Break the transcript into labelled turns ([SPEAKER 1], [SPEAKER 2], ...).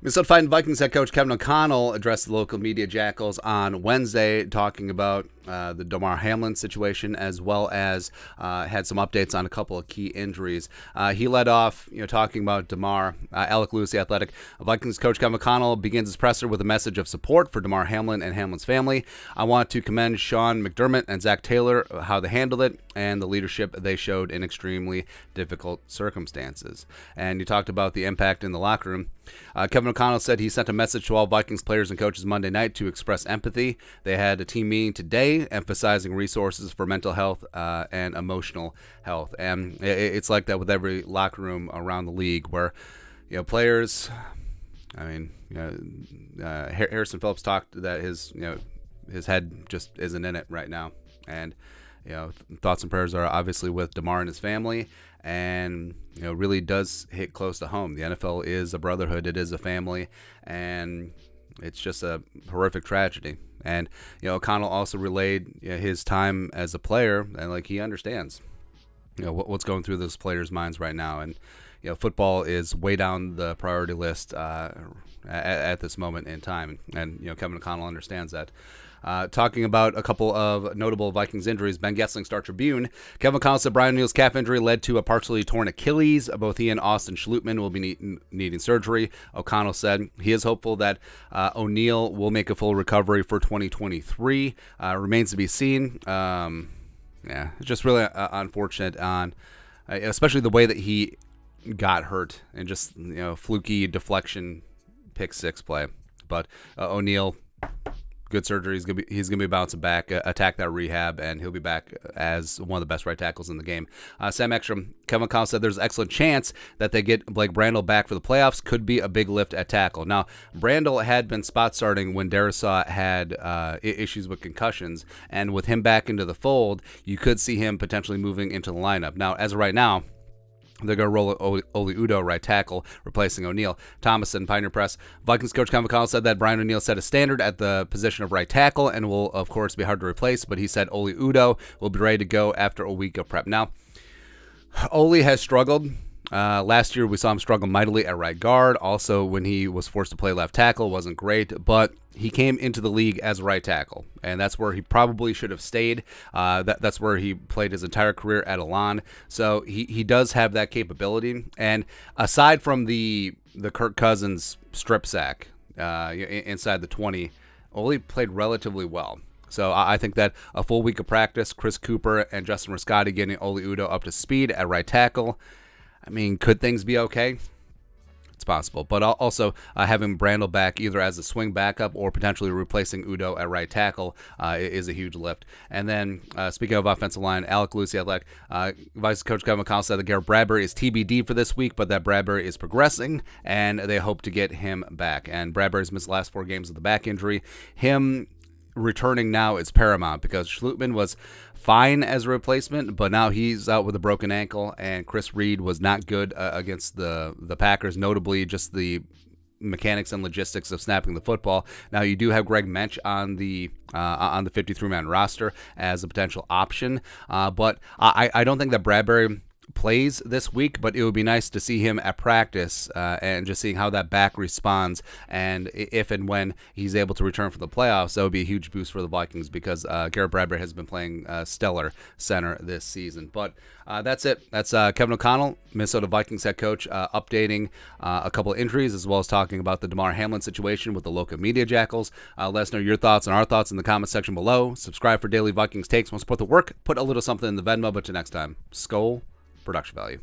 [SPEAKER 1] Minnesota Vikings head coach Kevin O'Connell addressed the local media jackals on Wednesday, talking about the Damar Hamlin situation, as well as had some updates on a couple of key injuries. He led off, talking about Damar. Alec Lewis, the Athletic. Vikings coach Kevin O'Connell begins his presser with a message of support for Damar Hamlin and Hamlin's family. I want to commend Sean McDermott and Zach Taylor, how they handled it, and the leadership they showed in extremely difficult circumstances. And he talked about the impact in the locker room. Kevin O'Connell said he sent a message to all Vikings players and coaches Monday night to express empathy. They had a team meeting today emphasizing resources for mental health and emotional health. And it's like that with every locker room around the league where, players, Harrison Phillips talked that his head just isn't in it right now. And, thoughts and prayers are obviously with Damar and his family, and really does hit close to home. The NFL is a brotherhood, it is a family, and it's just a horrific tragedy. And O'Connell also relayed his time as a player, and he understands what's going through those players' minds right now. And football is way down the priority list at this moment in time, and Kevin O'Connell understands that. Talking about a couple of notable Vikings injuries, Ben Gessling, Star Tribune. Kevin O'Connell said Brian O'Neill's calf injury led to a partially torn Achilles. Both he and Austin Schlutman will be needing surgery. O'Connell said he is hopeful that O'Neill will make a full recovery for 2023. Remains to be seen. It's just really unfortunate, especially the way that he got hurt and just fluky deflection pick six play. But O'Neill, good surgery. He's gonna be bouncing back, attack that rehab, and he'll be back as one of the best right tackles in the game. Sam Ekstrom, Kevin O'Connell said there's an excellent chance that they get Blake Brandel back for the playoffs. Could be a big lift at tackle. Now, Brandel had been spot starting when Darisaw had issues with concussions, and with him back into the fold, you could see him potentially moving into the lineup. Now, as of right now, they're going to roll Oli Udoh right tackle, replacing O'Neill. Thomason, Pioneer Press. Vikings coach Kevin O'Connell said that Brian O'Neill set a standard at the position of right tackle and will, of course, be hard to replace, but he said Oli Udoh will be ready to go after a week of prep. Now, Oli has struggled. Last year, we saw him struggle mightily at right guard. Also, when he was forced to play left tackle, wasn't great, but he came into the league as a right tackle, and that's where he probably should have stayed. That's where he played his entire career at Elan. So he does have that capability. And aside from the Kirk Cousins strip sack inside the 20, Oli played relatively well. So I think that a full week of practice, Chris Cooper and Justin Riscotti getting Oli Udoh up to speed at right tackle, could things be okay? It's possible. But also having Brandel back either as a swing backup or potentially replacing Udoh at right tackle is a huge lift. And then speaking of offensive line, Alec Lewis, the Athletic, Vice Coach Kevin O'Connell said that Garrett Bradbury is TBD for this week, but that Bradbury is progressing, and they hope to get him back. And Bradbury's missed the last 4 games with the back injury. Him returning now is paramount because Schlutman was fine as a replacement, but now he's out with a broken ankle, and Chris Reed was not good against the Packers, notably just the mechanics and logistics of snapping the football. Now you do have Greg Mensch on the 53-man roster as a potential option, but I don't think that Bradbury plays this week, but it would be nice to see him at practice and just seeing how that back responds, and if and when he's able to return for the playoffs, that would be a huge boost for the Vikings because Garrett Bradbury has been playing stellar center this season. But that's it. That's Kevin O'Connell, Minnesota Vikings head coach, updating a couple of injuries as well as talking about the Damar Hamlin situation with the local media jackals. Let us know your thoughts and our thoughts in the comment section below. Subscribe for daily Vikings takes. Want to support the work? Put a little something in the Venmo. But till next time, Skol. Production value.